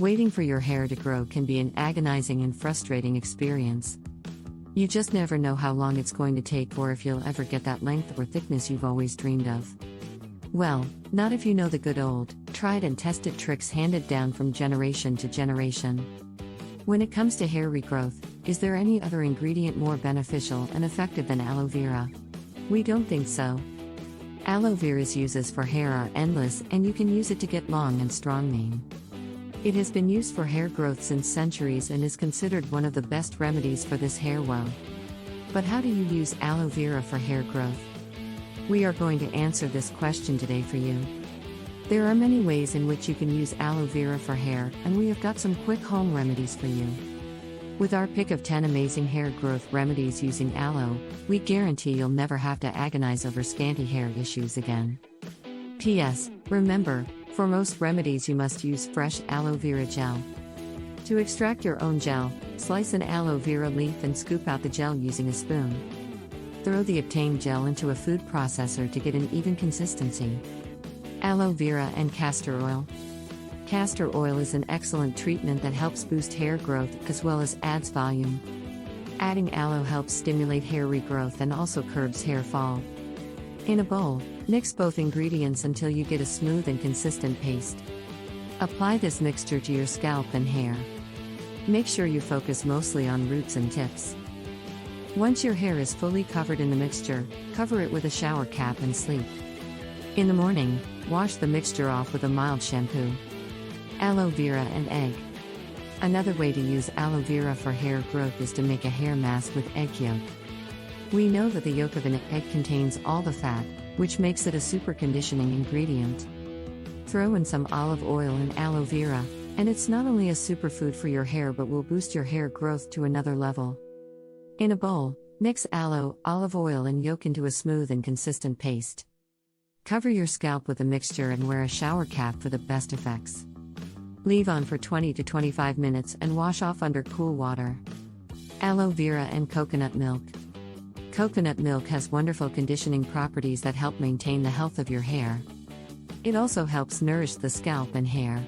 Waiting for your hair to grow can be an agonizing and frustrating experience. You just never know how long it's going to take or if you'll ever get that length or thickness you've always dreamed of. Well, not if you know the good old, tried and tested tricks handed down from generation to generation. When it comes to hair regrowth, is there any other ingredient more beneficial and effective than aloe vera? We don't think so. Aloe vera's uses for hair are endless, and you can use it to get long and strong mane. It has been used for hair growth since centuries and is considered one of the best remedies for this hair woe. But how do you use aloe vera for hair growth? We are going to answer this question today for you. There are many ways in which you can use aloe vera for hair, and we have got some quick home remedies for you. With our pick of 10 amazing hair growth remedies using aloe, we guarantee you'll never have to agonize over scanty hair issues again. P.S. Remember, for most remedies you must use fresh aloe vera gel. To extract your own gel, slice an aloe vera leaf and scoop out the gel using a spoon. Throw the obtained gel into a food processor to get an even consistency. Aloe vera and castor oil. Castor oil is an excellent treatment that helps boost hair growth as well as adds volume. Adding aloe helps stimulate hair regrowth and also curbs hair fall. In a bowl, mix both ingredients until you get a smooth and consistent paste. Apply this mixture to your scalp and hair. Make sure you focus mostly on roots and tips. Once your hair is fully covered in the mixture, cover it with a shower cap and sleep. In the morning, wash the mixture off with a mild shampoo. Aloe vera and egg. Another way to use aloe vera for hair growth is to make a hair mask with egg yolk. We know that the yolk of an egg contains all the fat, which makes it a super conditioning ingredient. Throw in some olive oil and aloe vera, and it's not only a superfood for your hair but will boost your hair growth to another level. In a bowl, mix aloe, olive oil and yolk into a smooth and consistent paste. Cover your scalp with the mixture and wear a shower cap for the best effects. Leave on for 20 to 25 minutes and wash off under cool water. Aloe vera and coconut milk. Coconut milk has wonderful conditioning properties that help maintain the health of your hair. It also helps nourish the scalp and hair.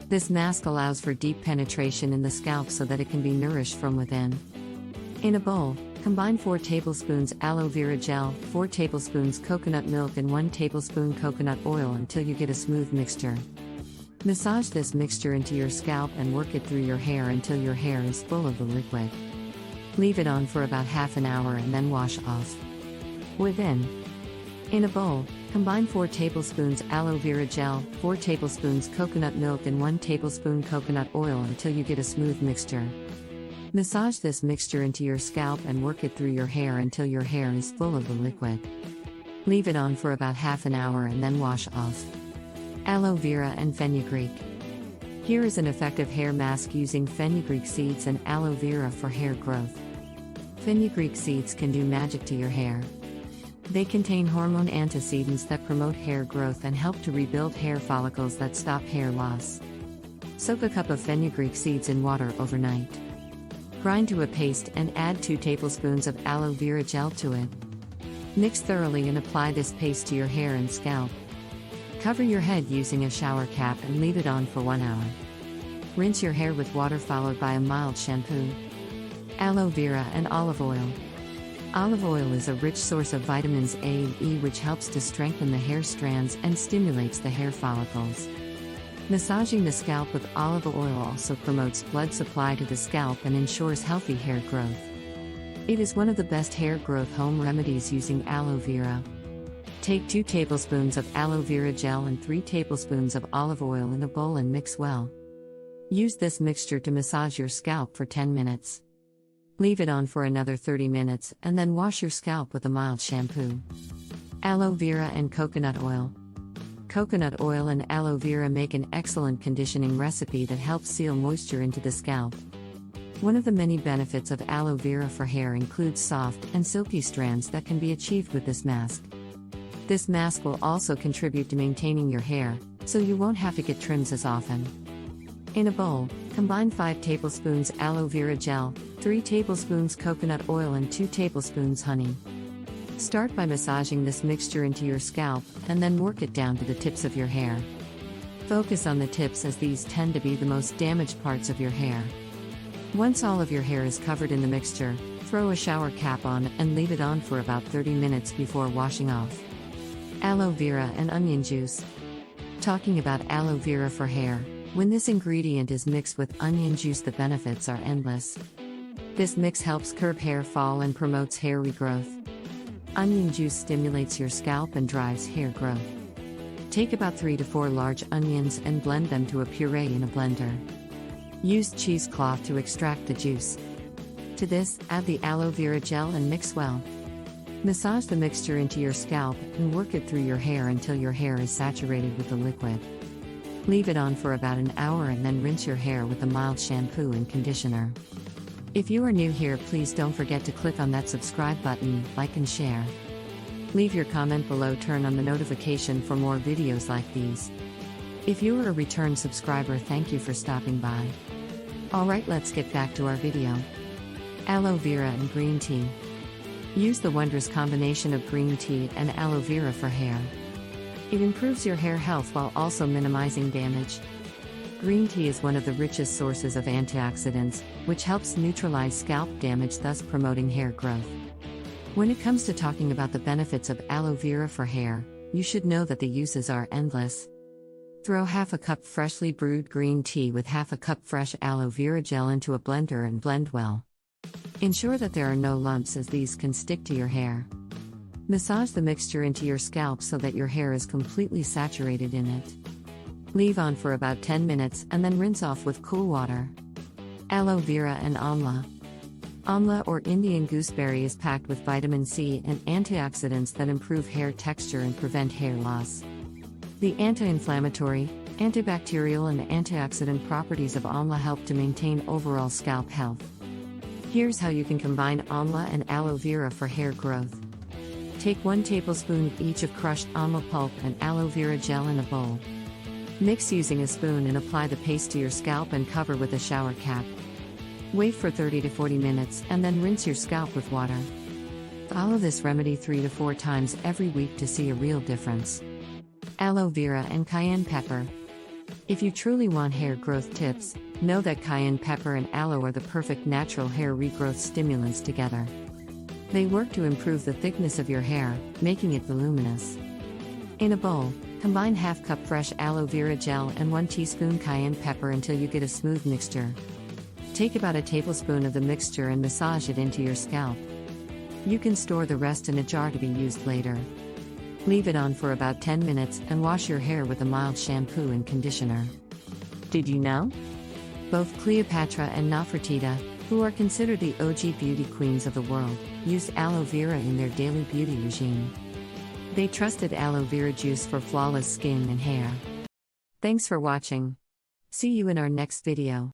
This mask allows for deep penetration in the scalp so that it can be nourished from within. In a bowl, combine 4 tablespoons aloe vera gel, 4 tablespoons coconut milk and 1 tablespoon coconut oil until you get a smooth mixture. Massage this mixture into your scalp and work it through your hair until your hair is full of the liquid. Leave it on for about half an hour and then wash off. Within. In a bowl, combine 4 tablespoons aloe vera gel, 4 tablespoons coconut milk and 1 tablespoon coconut oil until you get a smooth mixture. Massage this mixture into your scalp and work it through your hair until your hair is full of the liquid. Leave it on for about half an hour and then wash off. Aloe vera and fenugreek. Here is an effective hair mask using fenugreek seeds and aloe vera for hair growth. Fenugreek seeds can do magic to your hair. They contain hormone antecedents that promote hair growth and help to rebuild hair follicles that stop hair loss. Soak a cup of fenugreek seeds in water overnight. Grind to a paste and add 2 tablespoons of aloe vera gel to it. Mix thoroughly and apply this paste to your hair and scalp. Cover your head using a shower cap and leave it on for 1 hour. Rinse your hair with water followed by a mild shampoo. Aloe vera and olive oil. Olive oil is a rich source of vitamins A and E which helps to strengthen the hair strands and stimulates the hair follicles. Massaging the scalp with olive oil also promotes blood supply to the scalp and ensures healthy hair growth. It is one of the best hair growth home remedies using aloe vera. Take 2 tablespoons of aloe vera gel and 3 tablespoons of olive oil in a bowl and mix well. Use this mixture to massage your scalp for 10 minutes. Leave it on for another 30 minutes and then wash your scalp with a mild shampoo. Aloe vera and coconut oil. Coconut oil and aloe vera make an excellent conditioning recipe that helps seal moisture into the scalp. One of the many benefits of aloe vera for hair includes soft and silky strands that can be achieved with this mask. This mask will also contribute to maintaining your hair, so you won't have to get trims as often. In a bowl, combine 5 tablespoons aloe vera gel, 3 tablespoons coconut oil and 2 tablespoons honey. Start by massaging this mixture into your scalp and then work it down to the tips of your hair. Focus on the tips as these tend to be the most damaged parts of your hair. Once all of your hair is covered in the mixture, throw a shower cap on and leave it on for about 30 minutes before washing off. Aloe vera and onion juice. Talking about aloe vera for hair, when this ingredient is mixed with onion juice, the benefits are endless. This mix helps curb hair fall and promotes hair regrowth. Onion juice stimulates your scalp and drives hair growth. Take about 3 to 4 large onions and blend them to a puree in a blender. Use cheesecloth to extract the juice. To this, add the aloe vera gel and mix well. Massage the mixture into your scalp and work it through your hair until your hair is saturated with the liquid. Leave it on for about an hour and then rinse your hair with a mild shampoo and conditioner. If you are new here, please don't forget to click on that subscribe button, like and share. Leave your comment below, turn on the notification for more videos like these. If you are a return subscriber, thank you for stopping by. Alright, let's get back to our video. Aloe vera and green tea. Use the wondrous combination of green tea and aloe vera for hair. It improves your hair health while also minimizing damage. Green tea is one of the richest sources of antioxidants, which helps neutralize scalp damage, thus promoting hair growth. When it comes to talking about the benefits of aloe vera for hair, you should know that the uses are endless. Throw half a cup freshly brewed green tea with half a cup fresh aloe vera gel into a blender and blend well. Ensure that there are no lumps, as these can stick to your hair. Massage the mixture into your scalp so that your hair is completely saturated in it. Leave on for about 10 minutes and then rinse off with cool water. Aloe vera and amla. Amla or Indian gooseberry is packed with vitamin C and antioxidants that improve hair texture and prevent hair loss. The anti-inflammatory, antibacterial and antioxidant properties of amla help to maintain overall scalp health. Here's how you can combine amla and aloe vera for hair growth. Take 1 tablespoon each of crushed amla pulp and aloe vera gel in a bowl. Mix using a spoon and apply the paste to your scalp and cover with a shower cap. Wait for 30 to 40 minutes and then rinse your scalp with water. Follow this remedy 3 to 4 times every week to see a real difference. Aloe vera and cayenne pepper. If you truly want hair growth tips, know that cayenne pepper and aloe are the perfect natural hair regrowth stimulants together. They work to improve the thickness of your hair, making it voluminous. In a bowl, combine half cup fresh aloe vera gel and 1 teaspoon cayenne pepper until you get a smooth mixture. Take about a tablespoon of the mixture and massage it into your scalp. You can store the rest in a jar to be used later. Leave it on for about 10 minutes and wash your hair with a mild shampoo and conditioner. Did you know? Both Cleopatra and Nefertiti, who are considered the OG beauty queens of the world, used aloe vera in their daily beauty regime. They trusted aloe vera juice for flawless skin and hair. Thanks for watching. See you in our next video.